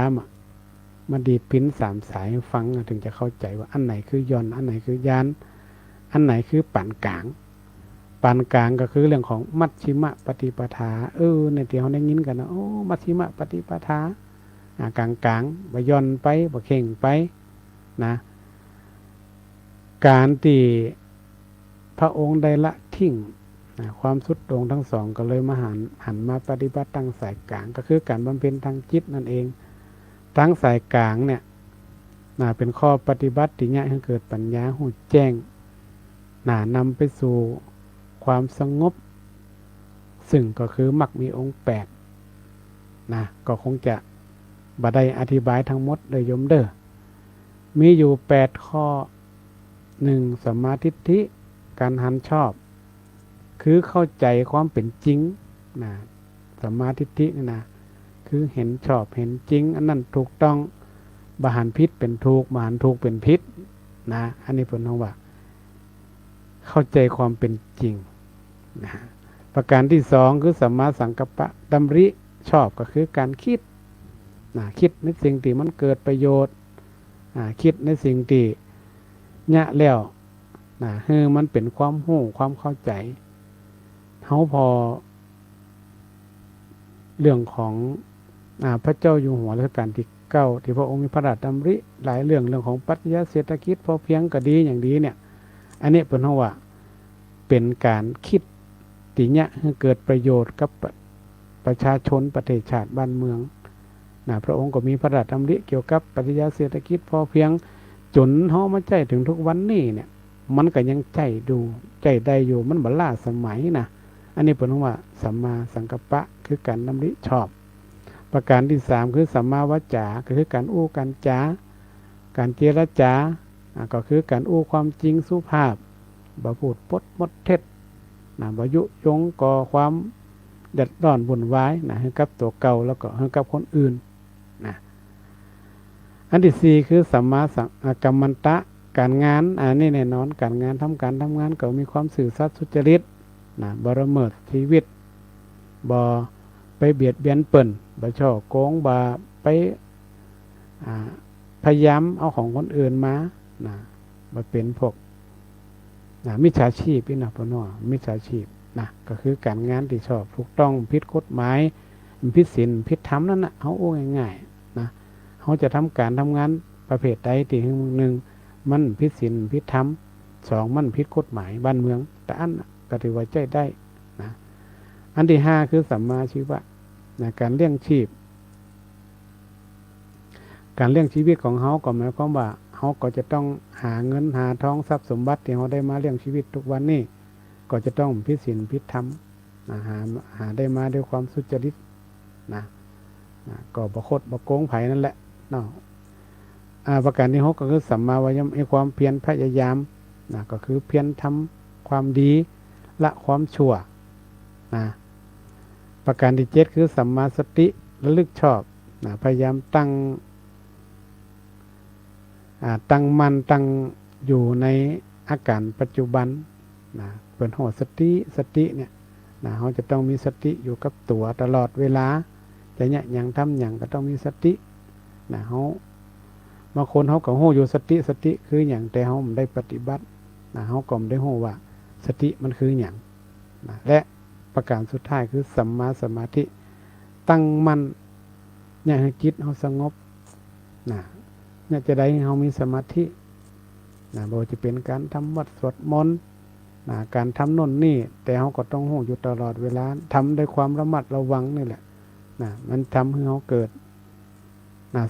มาดีดพิน3 สายให้ฟังถึงจะเข้าใจว่าอันไหนคือย่อนอันไหนคือยานอันไหนคือปานกลางก็คือเรื่องของมัชฌิมปฏิปทาในที่เราได้ยินกันนะมัชฌิมปฏิปทากลางบ่ย่อนไปบ่เข่งไปการที่พระองค์ได้ละทิ้งความสุดโต่งทั้งสองก็เลยมาหันมาปฏิบัติทางสายกลางก็คือการบำเพ็ญทางจิตนั่นเองทางสายกลางเนี่ยเป็นข้อปฏิบัติที่เนี่ยให้เกิดปัญญาหูแจ้งนำไปสู่ความสงบซึ่งก็คือมรรคมีองค์8ก็คงจะบ่ได้อธิบายทั้งหมดเลยโยมเด้อมีอยู่8ข้อ1สัมมาทิฏฐิการหันชอบคือเข้าใจความเป็นจริงสัมมาทิฏฐินี่คือเห็นชอบเห็นจริงอันนั้นถูกต้องบ่หันผิดเป็นถูกบ่หันถูกเป็นผิดอันนี้เพิ่นว่าเข้าใจความเป็นจริงประการที่2คือสัมมาสังกัปปะดำริชอบก็คือการคิดคิดในสิ่งที่มันเกิดประโยชน์คิดในสิ่งที่ยะแล้วคือมันเป็นความรู้ความเข้าใจเฮาพอเรื่องของพระเจ้าอยู่หัวรัชกาลที่9ที่พระองค์มีพระราชดำริหลายเรื่องของปรัชญาเศรษฐกิจพอเพียงก็ดีอย่างดีเนี่ยอันนี้เป็นเพราะว่าเป็นการคิดที่เนี่ยให้เกิดประโยชน์กับประชาชนประเทศชาติบ้านเมืองพระองค์ก็มีพระราชดำริเกี่ยวกับปรัชญาเศรษฐกิจพอเพียงจนเฮามาใจถึงทุกวันนี้เนี่ยมันก็ยังใจได้อยู่มันบ่ล้าสมัยอันนี้เป็นเพราะว่าสัมมาสังกัปปะคือการดำริชอบ ประการที่สามคือสัมมาวาจาก็คือการอู้การจาการเจรจาก็คือการอู้ความจริงสุภาพบ่พูดปดมดเท็จบ่ยุยงก่อความเดือดร้อนวุ่นวายให้กับตัวเก่าแล้วก็ให้กับคนอื่นนะอันที่สี่คือสัมมากัมมันตะการงานอันนี้แน่นอนการงานทำงานก็มีความซื่อสัตย์สุจริตบ่ละเมิดชีวิตบ่ไปเบียดเบียนเปิ้นบ่ช่อโกงบ่ไปพยายามเอาของคนอื่นมาบ่เป็นพวกมิจฉาชีพนี่นะพ่อน้อมิจฉาชีพก็คือการงานที่ชอบถูกต้องผิดกฎหมายผิดศีลผิดธรรมนั่นน่ะเฮาโอ้ง่ายๆเฮาจะทำการทำงานประเภทใดที่หนึ่งมันผิดศีลผิดธรรมสองมันผิดกฎหมายบ้านเมืองแต่อันก็ถือว่าใจได้อันที่ห้าคือสัมมาชีวะการเลี้ยงชีพการเลี้ยงชีวิตของเฮาก็หมายความว่าเฮาก็จะต้องหาเงินหาทองทรัพย์สมบัติที่เฮาได้มาเลี้ยงชีวิตทุกวันนี้ก็จะต้องผิดศีลผิดธรรมหาได้มาด้วยความสุจริตก็บ่คดบ่โกงไผนั่นแหละเนาะประการที่หกก็คือสัมมาวายามะความเพียรพยายามก็คือเพียรทำความดีละความชั่วประการที่เจ็ดคือสัมมาสติระลึกชอบพยายามตั้งมั่นตั้งอยู่ในอาการปัจจุบันเปิดหัวสติเนี่ยเขาจะต้องมีสติอยู่กับตัวตลอดเวลาจะเนี่ยอย่างทำอย่างก็ต้องมีสติเขาบางคนเขาก็โหอยู่สติคืออย่างแต่เขาไม่ได้ปฏิบัติเขาก็ไม่ได้โหว่าสติมันคืออย่างและประการสุดท้ายคือสัมมาสมาธิตั้งมั่นเนี่ยให้จิตเขาสงบเนี่ยจะได้เขามีสมาธิบ่ว่าจะเป็นการทำวัดสวดมนต์การทำโน่นนี่แต่เขาก็ต้องโหอยู่ตลอดเวลาทำด้วยความระมัดระวังนี่แหละมันทำให้เขาเกิด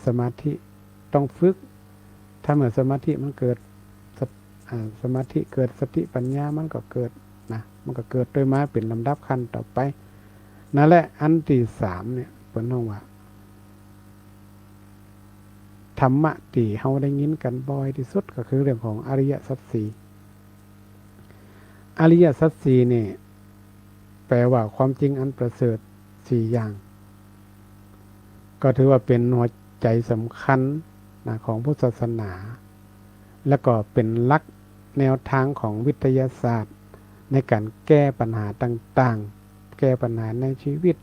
สมาธิต้องฝึกถ้าเมื่อสมาธิมันเกิดสมาธิเกิดสติปัญญามันก็เกิดมันก็เกิดโดยมาเป็นลำดับขั้นต่อไปนั่นแหละอันที่สามเนี่ยเป็นห้องว่าธรรมะที่เฮาได้ยินกันบ่อยที่สุดก็คือเรื่องของอริยสัจสี่อริยสัจสี่นี่แปลว่าความจริงอันประเสริฐสี่อย่างก็ถือว่าเป็นหัวใจสำคัญของพุทธศาสนาและก็เป็นหลักแนวทางของวิทยาศาสตร์ในการแก้ปัญหาต่างๆแก้ปัญหาในชีวิต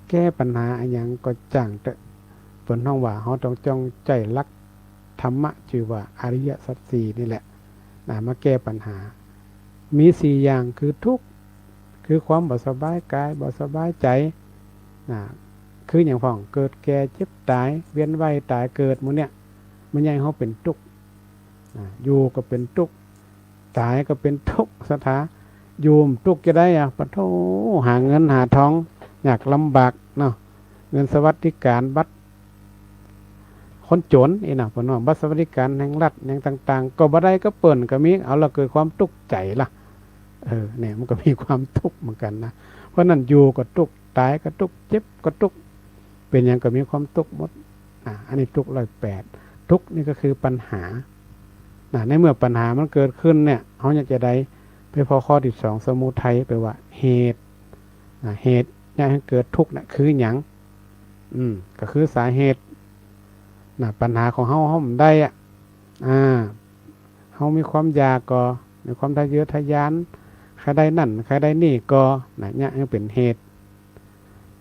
แก้ปัญหาอะไรอย่างก็จังแต่เปิดห้องว่าเขาต้องจ้องใจรักธรรมะชื่อว่าอริยสัจสี่นี่แหละมาแก้ปัญหามีสี่อย่างคือทุกข์คือความบ่สบายกายบ่สบายใจคืออย่างพ่องเกิดแก่เจ็บตายเวียนว่ายตายเกิดหมู่เนี่ยมันยังเขาเป็นทุกข์อยู่ก็เป็นทุกข์ตายก็เป็นทุกข์สถาอยู่ทุกข์จะได้ปะโถหาเงินหาทองอยากลำบากเนาะเงินสวัสดิการบัตรคนจนนะพ่อน้องบัตรสวัสดิการแห่งรัฐอย่างต่างๆก็บ่ได้ก็เปิ่นก็มีเอาละเกิดความทุกข์ใจล่ะเนี่ยมันก็มีความทุกข์เหมือนกันนะเพราะนั้นอยู่ก็ทุกข์ตายก็ทุกข์เจ็บก็ทุกข์เป็นอย่างก็มีความทุกข์หมดอันนี้ทุกข์108ทุกข์นี่ก็คือปัญหาในเมื่อปัญหามันเกิดขึ้นเนี่ยเขาอยากจะได้ไปพอข้อที่สองสมุทัยไปว่าเหตุเนี่ยให้เกิดทุกข์คือหยังก็คือสาเหตุปัญหาของเฮามันได้เฮามีความอยากก็มีความทะเยอทะยานใครได้นั่นใครได้นี่ก็เนี่ยให้เป็นเหตุ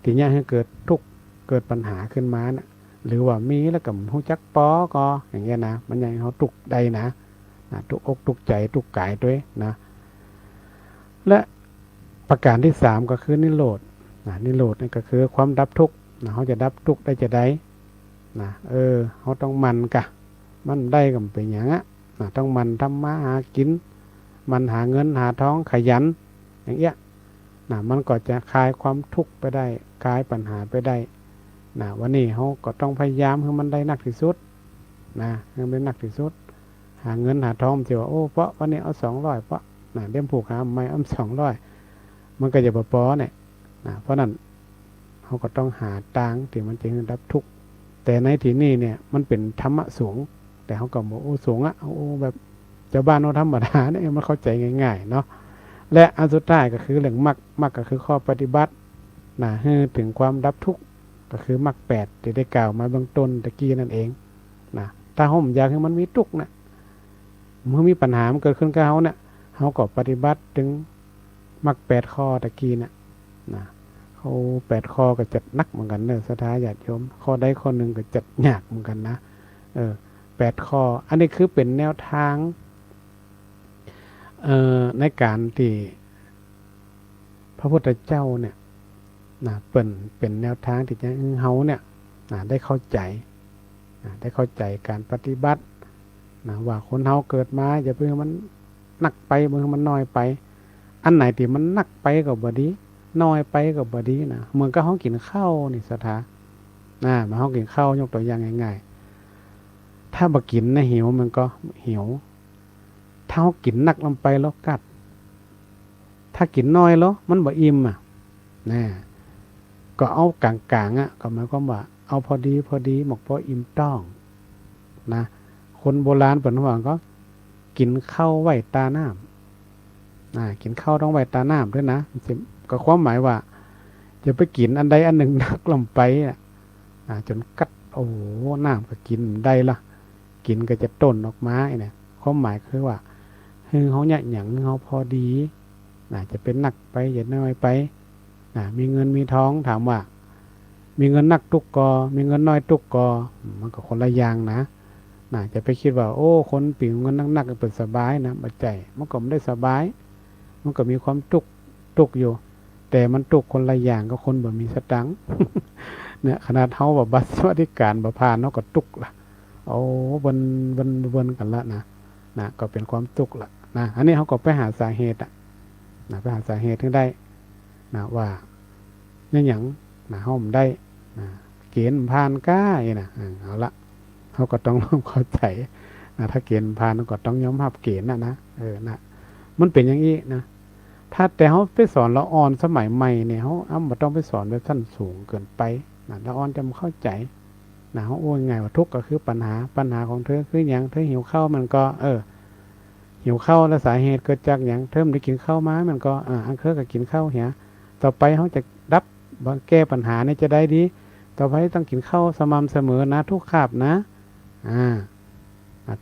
ที่เนี่ยให้เกิดทุกข์เกิดปัญหาขึ้นมาหรือว่ามีแล้วก็ฮู้จักปอก็อย่างเงี้ยนะมันยังเขาทุกข์ได้นะทุกอกทุกใจทุกกายด้วยนะและประการที่สามก็คือนิโรธนิโรธนี่ก็คือความดับทุกข์เขาจะดับทุกข์ได้จะได้เขาต้องมันได้กันเป็นอย่างนี้ต้องมันทำมาหากินมันหาเงินหาทองขยันอย่างเงี้ยมันก็จะคลายความทุกข์ไปได้คลายปัญหาไปได้วันนี้เขาก็ต้องพยายามให้มันได้หนักที่สุดให้มันได้หนักที่สุดหาเงินหาทองที่ว่าเพราะวันนี้เอา200เพราะเดี๋ยวผูกหาไม่เอา200มันก็จะพอเนี่ยเพราะนั้นเ เขาก็ต้องหาทางที่มันจะดับทุกข์แต่ในที่นี้เนี่ยมันเป็นธรรมะสูงแต่เขาก็บอกโอ้สูงอ่ะโอ้แบบชาวบ้านเขาธรรมดาเนี่ยมันเข้าใจง่ายๆเนาะและอันสุดท้ายก็คือเรื่องมรรคก็คือข้อปฏิบัตินะให้ถึงความดับทุกข์ก็คือมรรคแปดที่ได้กล่าวมาเบื้องต้นตะกี้นั่นเองนะถ้าผมอยากให้มันมีทุกข์นะเมื่อมีปัญหามันเกิดขึ้นกับเขาเนี่ยเขาก็ปฏิบัติถึงมรรคแปดข้อตะกี้น่ะนะเขา8 ข้อก็จัดนักเหมือนกันเนอะศรัทธาญาติโยมข้อใดข้อหนึ่งก็จัดยากเหมือนกันนะ8 ข้ออันนี้คือเป็นแนวทางในการที่พระพุทธเจ้าเนี่ยนะเป็นแนวทางที่จะให้เฮาเนี่ยนะได้เข้าใจการปฏิบัตินะว่าคนเฮาเกิดมาอย่าเพิ่งมันหนักไปเพิ่งมันน้อยไปอันไหนที่มันหนักไปก็บ่ดีน้อยไปก็บ่ดีนะเหมือนกับเฮากินข้าวนี่ศรัทธามาเฮากินข้าวยกตัวอย่างง่ายๆถ้าบ่กินนะหิวมันก็หิวถ้าเฮากินหนักลงไปแล้วกัดถ้ากินน้อยแล้วมันบ่อิ่มนะก็เอากลางๆก็หมายความว่าเอาพอดีหมกพออิ่มต้องนะคนโบราณเปิ่นว่าก็กินข้าวไว้ตาน้ำกินข้าวต้องไว้ตาน้ำด้วยนะก็ความหมายว่าจะไปกินอันใดอันหนึ่งนักลงไปจนกัดโอ้น้ำก็กินได้ละกินก็จะต้นออกมาเนี่ยความหมายคือว่าเขาเนี่ยอย่างเขาพอดีจะเป็นหนักไปอย่าน้อยไปมีเงินมีท้องถามว่ามีเงินนักตุกกอมีเงินน้อยตุกกอมันก็คนละอย่างนะจะไปคิดว่าโอ้คนปีเงินนักๆเป็นสบายนะบัดใจมันก็ไม่ได้สบายมันก็มีความตุกอยู่แต่มันตุกคนละอย่างก็คนบ่มีสตังค์ เนี่ยขนาดเฮาแบบบัตรสวัสดิการบ่ผ่านเนาะก็ตุกละโอ้วนกันละนะก็เป็นความตุกละนะอันนี้เขาก็ไปหาสาเหตุไปหาสาเหตุที่ได้ว่าเนี่ยหยังเฮาได้เกณฑ์ผ่านก้าเอาละเขาก็ต้องเข้าใจถ้าเกณฑ์ผ่านก็ต้องยอมรับเกณฑ์นะมันเป็นอย่างนี้นะถ้าแต่เขาไปสอนละอ่อนสมัยใหม่เนี่ยเขาบ่ต้องไปสอนแบบสั้นสูงเกินไปละอ่อนจะเข้าใจเขาโอ้ยไงว่าทุกข์ก็คือปัญหาของเธอคืออย่างเธอหิวข้าวมันก็หิวข้าวแล้วสาเหตุเกิดจากอย่างเธอไม่ได้กินข้าวมามันก็อันเคยก็กินข้าวเหียต่อไปเขาจะรับแก้ปัญหาเนี่ยจะได้ดีต่อไปต้องกินข้าวสม่ำเสมอนะทุกคาบนะ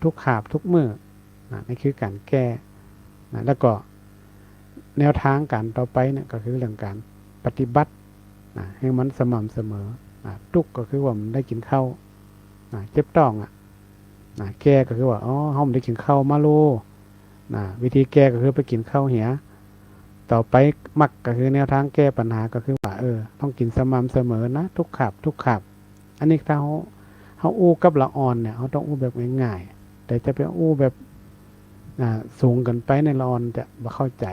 ทุกคาบทุกมื้อนี่คือการแก้แล้วก็แนวทางการต่อไปเนี่ยก็คือเรื่องการปฏิบัติให้มันสม่ำเสมอทุกก็คือว่ามันได้กินข้าวเจ็บต้องแก้ก็คือว่าเขาไม่ได้กินข้าวมาโลวิธีแก้ก็คือไปกินข้าวเหียต่อไปมักก็คือแนวทางแก้ปัญหาก็คือว่าต้องกินสม่ำเสมอนะทุกคาบอันนี้ถ้าเขาอู้กับละอ่อนเนี่ยเขาต้องอู้แบบง่ายๆแต่จะไปอู้แบบสูงกันไปในละอ่อนจะไม่เข้าใจ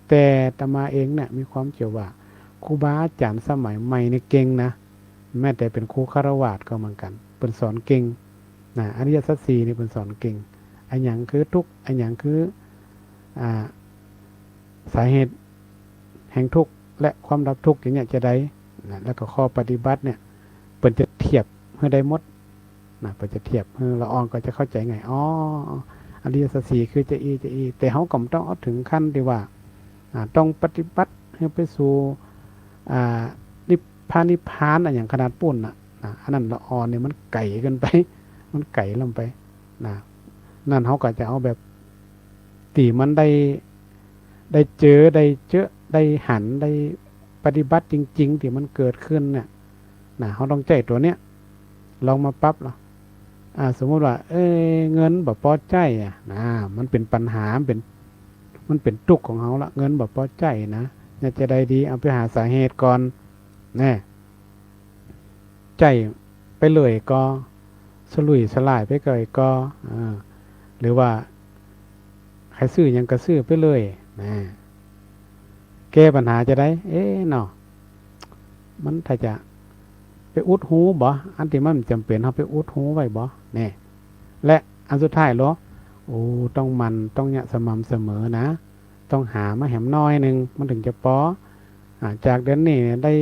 แต่อาตมาเองเนี่ยมีความเชื่อว่าครูบาอาจารย์สมัยใหม่เนี่ยเก่งนะแม้แต่เป็นครูฆราวาสก็เหมือนกันเป็นสอนเก่งอริยสัจสี่นี่เป็นสอนเก่งอันอย่างคือทุกข์อันอย่างคือสาเหตุแห่งทุกข์และความดับทุกข์อย่างเนี้ยจะได้แล้วก็ข้อปฏิบัติเนี่ยเปิดจะเทียบเพื่อได้หมดเปิดจะเทียบละอ่อนก็จะเข้าใจไงอริยสัจสี่คือจะอีแต่เขาก็ต้องเอาถึงขั้นที่ว่าต้องปฏิบัติให้ไปสู่นิพพานอย่างขนาดปุ่นอันนั้นละอ่อนเนี่ยมันไก่กันไปมันไก่ลงไปนั่นเขาก็จะเอาแบบตีมันได้เจอได้หันได้ปฏิบัติจริงๆที่มันเกิดขึ้นเนี่ยเขาต้องใจตัวเนี้ยลองมาปั๊บสมมติว่าเงินแบบพอใจมันเป็นปัญหามันเป็นทุกข์ของเขาละเงินแบบพอใจนะอยากจะได้ดีเอาไปหาสาเหตุก่อนใจไปเลยก็สลุยสลายไปเกยก็หรือว่าใครซื้อยังก็ซื้อไปเลยแก้ปัญหาจะได้เนาะมันถ้าจะไปอุดหูบ่อันที่มันจำเป็นเขาไปอุดหูไว้บ่และอันสุดท้ายเหรอต้องเนี่ยสม่ำเสมอนะต้องหามาแหมน้อยนึงมันถึงจะพอจากเดือนนี้ได้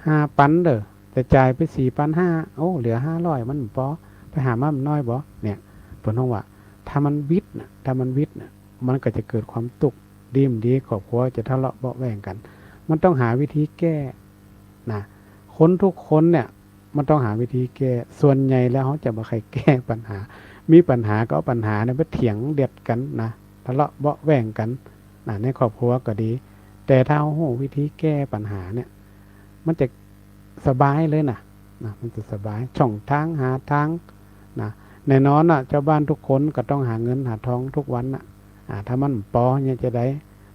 5,000เด้อแต่จ่ายไป4,500โอ้เหลือ500มันบ่ไปหามามันน้อยบ่เนี่ยเพิ่นฮ้องว่าถ้ามันวิทย์น่ะถ้ามันวิทย์น่ะมันก็จะเกิดความตุกข์ดีครอบครัวจะทะเลาะเบาะแว้งกัน มันต้องหาวิธีแก้นะคนทุกคนเนี่ยมันต้องหาวิธีแก้ส่วนใหญ่แล้วเขาจะบ่ใครแก้ปัญหามีปัญหาก็เอาปัญหาเนี่ยไปเถียงเด็ดกันนะทะเลาะเบาะแว้งกันนะในครอบครัวก็ดีแต่ถ้าเรารู้วิธีแก้ปัญหาเนี่ยมันจะสบายเลยนะมันจะสบายช่องทางหาทางนะแน่นอนอ่ะเจ้าบ้านทุกคนก็ต้องหาเงินหาทองทุกวันอ่ะถ้ามันปอเนี่ยจะได้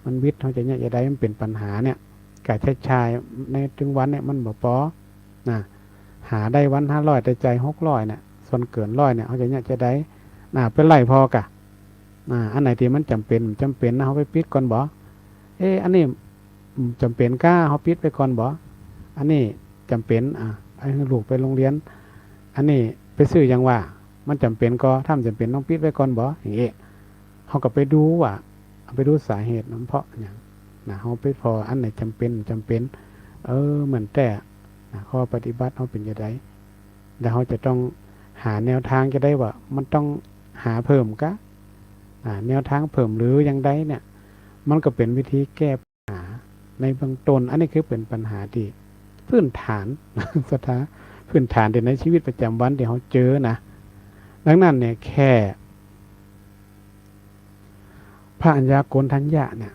มันวิทย์เขาจะเนี่ยจะได้มันเป็นปัญหาเนี่ยการใช้ชายในถึงวันเนี่ยมันบ่พอนะหาได้วัน500แต่ใจ600เนี่ยส่วนเกิน100เนี่ยเขาจะเนี่ยจะได้เป็นไรพอกะอันไหนที่มันจำเป็นนะเขาไปปิดก่อนบ่อันนี้จำเป็นก้าเขาปิดไปก่อนบ่อันนี้จำเป็นให้ลูกไปโรงเรียนอันนี้ไปซื้อยังว่ามันจำเป็นก็ถ้าจำเป็นต้องปิดไว้ก่อนบ่อย่างเงี้ยเขาก็ไปดูว่าไปดูสาเหตุมันเพราะอย่างเขาไปพออันไหนจำเป็นเหมือนแต่ข้อปฏิบัติเขาเป็นยังไงแล้วเขาจะต้องหาแนวทางจะได้ว่ามันต้องหาเพิ่มกะแนวทางเพิ่มหรือยังไงเนี่ยมันก็เป็นวิธีแก้ปัญหาในเบื้องต้นอันนี้คือเป็นปัญหาที่พื้นฐานสถาพื้นฐานในชีวิตประจำวันที่เขาเจอนะดังนั้นเนี่ยแค่พระอัญญาโกณทัญญะเนี่ย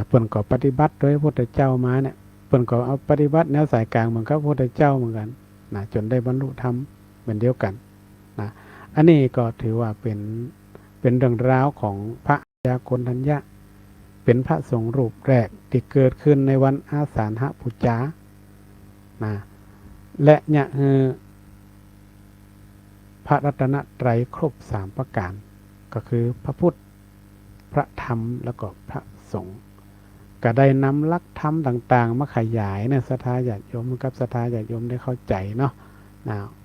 เปิ่นก็ปฏิบัติโดยพระพุทธเจ้ามาเนี่ยเปิ่นก็เอาปฏิบัติแนวสายกลางเหมือนกับพระพุทธเจ้าเหมือนกันจนได้บรรลุธรรมเหมือนเดียวกันอันนี้ก็ถือว่าเป็นเรื่องราวของพระอัญญาโกณทัญญะเป็นพระสงฆ์รูปแรกที่เกิดขึ้นในวันอาสาฬหบูชาและเนี่ยคือพระรัตนตรัยครบ3ประการก็คือพระพุทธพระธรรมแล้วก็พระสงฆ์ก็ได้นำหลักธรรมต่างๆมาขยายเนี่ยศรัทธาญาติโยมกับศรัทธาญาติโยมได้เข้าใจเนาะ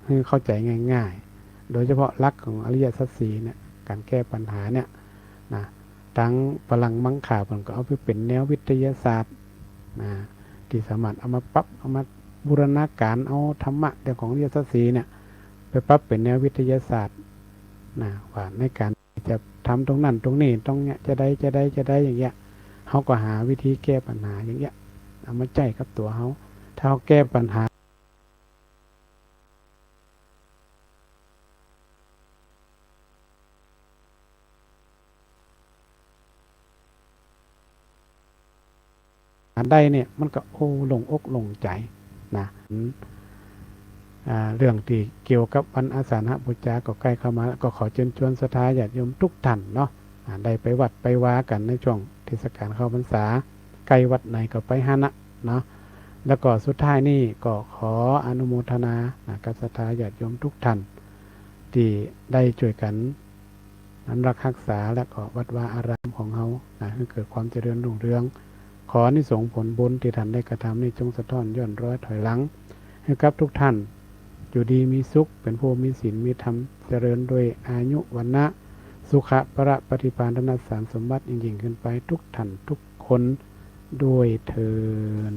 ให้เข้าใจง่ายๆโดยเฉพาะหลักของอริยสัจสี่เนี่ยการแก้ปัญหาเนี่ยทั้งพลังมังค่าผมก็เอาไปเป็นแนววิทยาศาสตร์ที่สามารถเอามาปรับเอามาบูรณาการเอาธรรมะเรื่องของอริยสัจสี่เนี่ยไปปรับเป็นแนววิทยาศาสตร์ว่าในการจะทำตรงนั้นตรงนี้ตรงเนี้ยจะได้อย่างเงี้ยเขาก็หาวิธีแก้ปัญหาอย่างเงี้ยเอามาใจกับตัวเขาถ้าเขาแก้ปัญหาได้เนี่ยมันก็ลงอกลงใจนะเรื่องที่เกี่ยวกับวันอาสาฬหบูชาก็ใกล้เข้ามาก็ขอเชิญชวนศรัทธาญาติโยมทุกท่านเนาะได้ไปวัดไปวากันในช่วงเทศกาลเข้าพรรษาใกล้วัดไหนก็ไปหานะเนาะแล้วก็สุดท้ายนี่ก็ขออนุโมทนากับศรัทธาญาติโยมทุกท่านที่ได้ช่วยกันนั้นรักษาและก็วัดวาอารามของเฮาให้เกิดความเจริญรุ่งเรืองขออานิสงส์ผลบุญที่ท่านได้กระทำนี้จงสะท้อนย้อนร้อยถอยหลังให้กับทุกท่านอยู่ดีมีสุขเป็นผู้มีศีลมีธรรมเจริญโดยอายุวันนะสุขะประปฏิภาณธนสารสมบัติยิ่งขึ้นไปทุกท่านทุกคนด้วยเทอญ